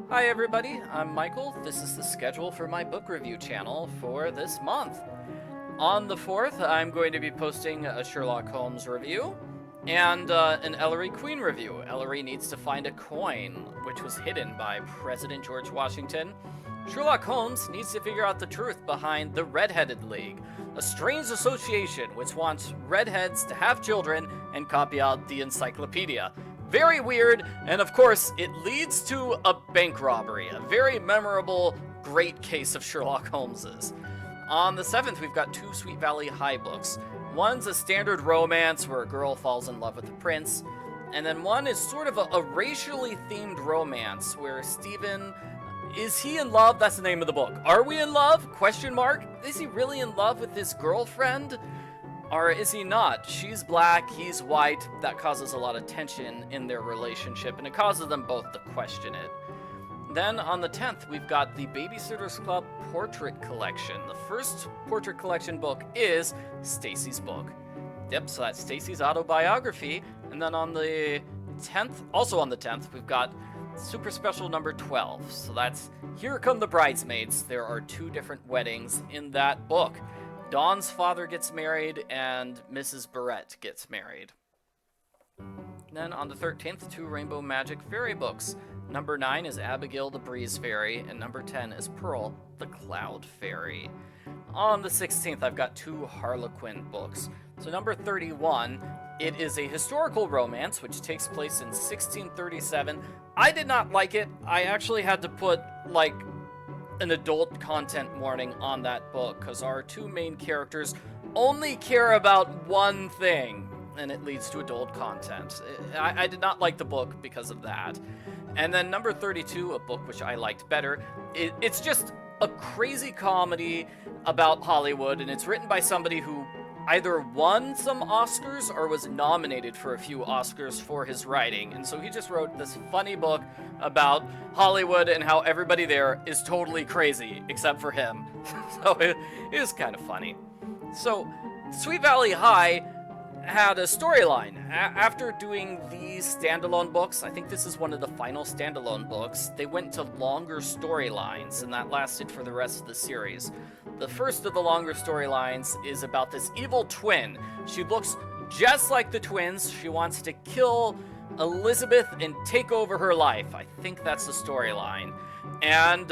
Hi everybody, I'm Michael. This is the schedule for my book review channel for this month. On the 4th, I'm going to be posting a Sherlock Holmes review and an Ellery Queen review. Ellery needs to find a coin, which was hidden by President George Washington. Sherlock Holmes needs to figure out the truth behind the Red-Headed League, a strange association which wants redheads to have children and copy out the encyclopedia. Very weird, and of course, it leads to a bank robbery, a very memorable, great case of Sherlock Holmes's. On the 7th, we've got two Sweet Valley High books. One's a standard romance where a girl falls in love with a prince, and then one is sort of a racially themed romance where Stephen... Is he in love? That's the name of the book. Are we in love? Question mark. Is he really in love with his girlfriend? Or is he not? She's black, he's white. That causes a lot of tension in their relationship, and it causes them both to question it. Then on the 10th, we've got the Babysitter's Club Portrait Collection. The first portrait collection book is Stacey's book. Yep, so that's Stacey's autobiography. And then on the 10th, also on the 10th, we've got super special number 12. So that's Here Come the Bridesmaids. There are two different weddings in that book. Dawn's father gets married, and Mrs. Barrett gets married. Then on the 13th, two Rainbow Magic Fairy books. Number 9 is Abigail the Breeze Fairy, and number 10 is Pearl the Cloud Fairy. On the 16th, I've got two Harlequin books. So number 31, it is a historical romance which takes place in 1637. I did not like it. I actually had to put, an adult content warning on that book because our two main characters only care about one thing, and it leads to adult content. I did not like the book because of that. And then number 32, a book which I liked better, it's just a crazy comedy about Hollywood, and it's written by somebody who either won some Oscars or was nominated for a few Oscars for his writing. And so he just wrote this funny book about Hollywood and how everybody there is totally crazy, except for him. So it is kind of funny. So Sweet Valley High had a storyline. After doing these standalone books, I think this is one of the final standalone books, they went to longer storylines, and that lasted for the rest of the series. The first of the longer storylines is about this evil twin. She looks just like the twins. She wants to kill Elizabeth and take over her life. I think that's the storyline. And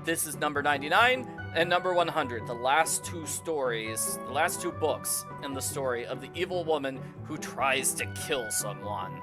this is number 99 and number 100, the last two stories, the last two books in the story of the evil woman who tries to kill someone.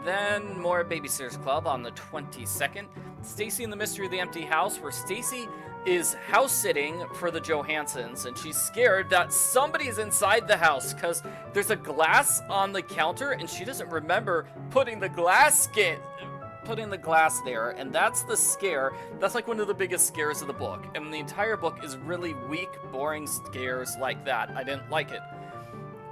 Then more Babysitter's Club on the 22nd. Stacey and the Mystery of the Empty House, where Stacey is house sitting for the Johansons, and she's scared that somebody's inside the house because there's a glass on the counter, and she doesn't remember putting the glass there, and that's the scare. That's like one of the biggest scares of the book, and the entire book is really weak, boring scares like that. I didn't like it.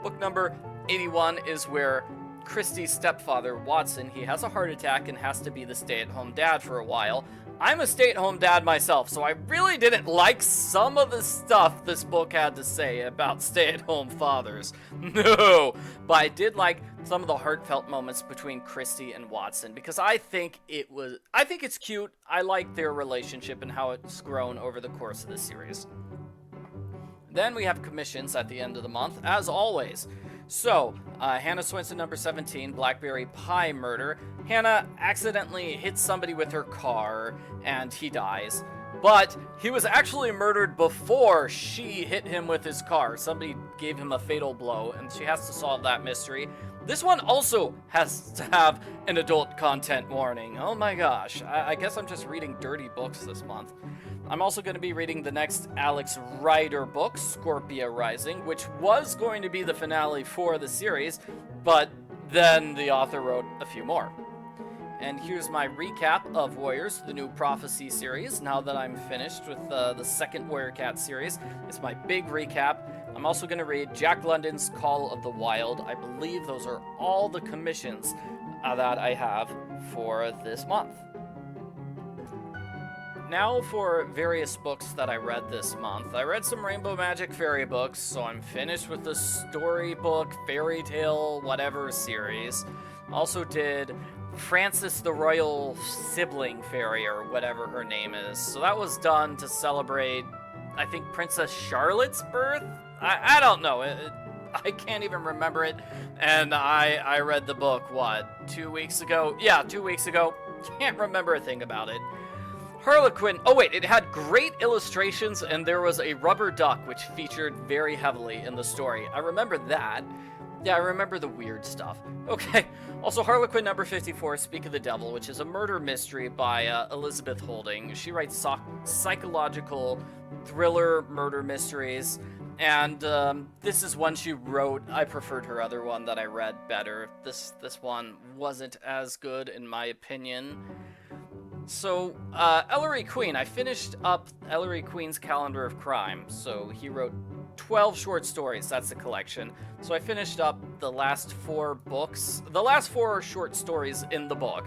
Book number 81 is where Christie's stepfather, Watson, he has a heart attack and has to be the stay-at-home dad for a while. I'm a stay-at-home dad myself, so I really didn't like some of the stuff this book had to say about stay-at-home fathers. No! But I did like some of the heartfelt moments between Christie and Watson, because I think it's cute. I like their relationship and how it's grown over the course of the series. Then we have commissions at the end of the month, as always. So, Hannah Swensen, number 17, Blackberry Pie Murder. Hannah accidentally hits somebody with her car, and he dies. But he was actually murdered before she hit him with his car. Somebody gave him a fatal blow, and she has to solve that mystery. This one also has to have an adult content warning. Oh my gosh, I guess I'm just reading dirty books this month. I'm also going to be reading the next Alex Rider book, Scorpia Rising, which was going to be the finale for the series, but then the author wrote a few more. And here's my recap of Warriors, the new Prophecy series. Now that I'm finished with the second Warrior Cat series, it's my big recap. I'm also going to read Jack London's Call of the Wild. I believe those are all the commissions that I have for this month. Now for various books that I read this month. I read some Rainbow Magic Fairy books, so I'm finished with the storybook, fairy tale, whatever series. Also did Frances the Royal Sibling Fairy, or whatever her name is. So that was done to celebrate, I think, Princess Charlotte's birth? I don't know. I can't even remember it. And I read the book, 2 weeks ago? Yeah, 2 weeks ago. Can't remember a thing about it. Harlequin, oh wait, it had great illustrations, and there was a rubber duck which featured very heavily in the story. I remember that. Yeah, I remember the weird stuff. Okay, also Harlequin number 54, Speak of the Devil, which is a murder mystery by Elizabeth Holding. She writes psychological thriller murder mysteries, and this is one she wrote. I preferred her other one that I read better. This one wasn't as good in my opinion. So, Ellery Queen, I finished up Ellery Queen's Calendar of Crime. So he wrote 12 short stories, that's the collection. So I finished up the last 4 books, the last 4 short stories in the book.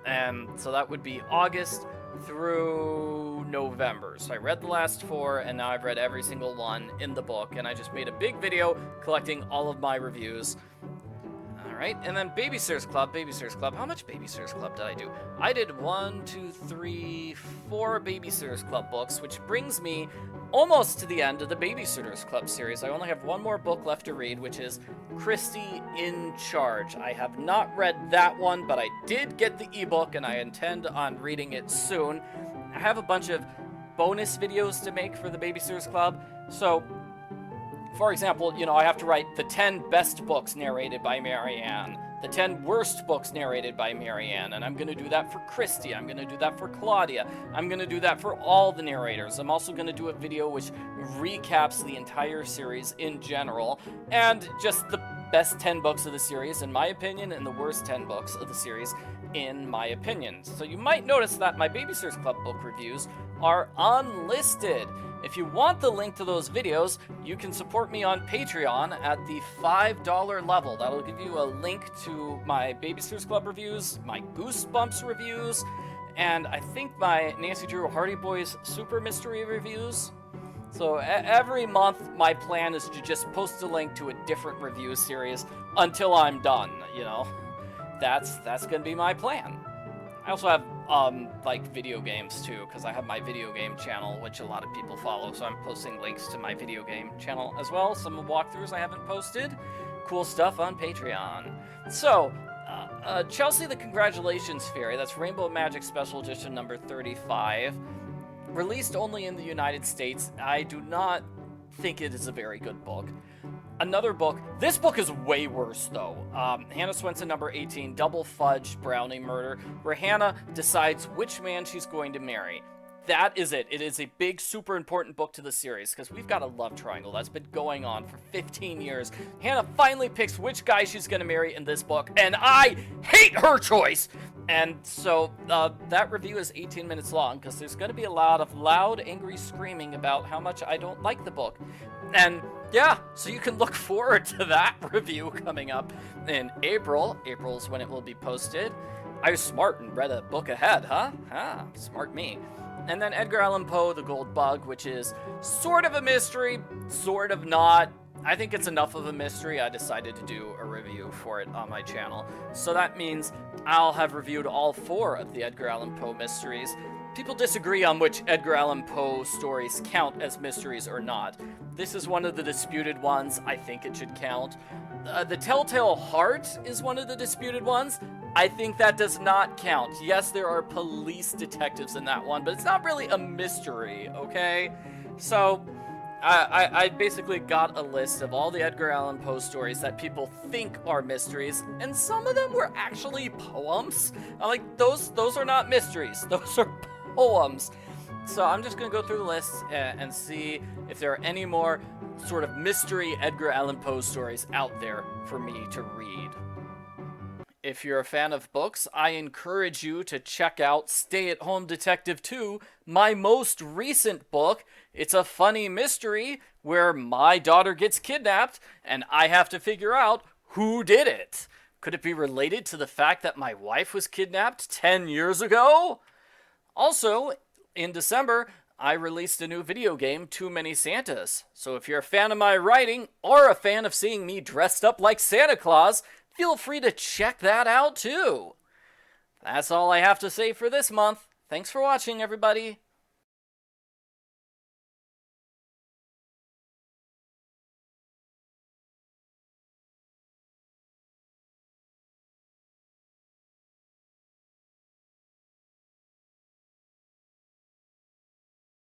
And so that would be August through November. So I read the last 4, and now I've read every single one in the book. And I just made a big video collecting all of my reviews. Alright, and then Babysitter's Club. How much Babysitter's Club did I do? I did 4 Babysitter's Club books, which brings me almost to the end of the Babysitter's Club series. I only have one more book left to read, which is Christie in Charge. I have not read that one, but I did get the ebook, and I intend on reading it soon. I have a bunch of bonus videos to make for the Babysitter's Club, so for example, I have to write the 10 best books narrated by Mary Ann, the 10 worst books narrated by Mary Ann, and I'm going to do that for Christie, I'm going to do that for Claudia, I'm going to do that for all the narrators. I'm also going to do a video which recaps the entire series in general, and just the best 10 books of the series, in my opinion, and the worst 10 books of the series, in my opinion. So you might notice that my Babysitter's Club book reviews are unlisted. If you want the link to those videos, you can support me on Patreon at the $5 level. That'll give you a link to my Babysitter's Club reviews, my Goosebumps reviews, and I think my Nancy Drew Hardy Boys Super Mystery reviews. So every month, my plan is to just post a link to a different review series until I'm done, That's going to be my plan. I also have, video games, too, because I have my video game channel, which a lot of people follow, so I'm posting links to my video game channel as well. Some walkthroughs I haven't posted. Cool stuff on Patreon. So, Chelsea the Congratulations Fairy, that's Rainbow Magic Special Edition number 35, released only in the United States. I do not think it is a very good book. Another book, this book is way worse though. Hannah Swensen number 18, Double Fudge Brownie Murder, where Hannah decides which man she's going to marry. That is it. It is a big, super important book to the series, because we've got a love triangle that's been going on for 15 years. Hannah finally picks which guy she's going to marry in this book, and I hate her choice! And so, that review is 18 minutes long, because there's going to be a lot of loud, angry screaming about how much I don't like the book. And yeah, so you can look forward to that review coming up in April. April's when it will be posted. I was smart and read a book ahead, huh? Smart me. And then Edgar Allan Poe, The Gold Bug, which is sort of a mystery, sort of not. I think it's enough of a mystery. I decided to do a review for it on my channel. So that means I'll have reviewed all 4 of the Edgar Allan Poe mysteries. People disagree on which Edgar Allan Poe stories count as mysteries or not. This is one of the disputed ones. I think it should count. The Telltale Heart is one of the disputed ones. I think that does not count. Yes, there are police detectives in that one, but it's not really a mystery, okay? So, I basically got a list of all the Edgar Allan Poe stories that people think are mysteries, and some of them were actually poems. I'm like, those are not mysteries. Those are poems. So I'm just going to go through the list and see if there are any more sort of mystery Edgar Allan Poe stories out there for me to read. If you're a fan of books, I encourage you to check out Stay at Home Detective 2, my most recent book. It's a funny mystery where my daughter gets kidnapped and I have to figure out who did it. Could it be related to the fact that my wife was kidnapped 10 years ago? Also, in December, I released a new video game, Too Many Santas. So if you're a fan of my writing or a fan of seeing me dressed up like Santa Claus, feel free to check that out too. That's all I have to say for this month. Thanks for watching, everybody.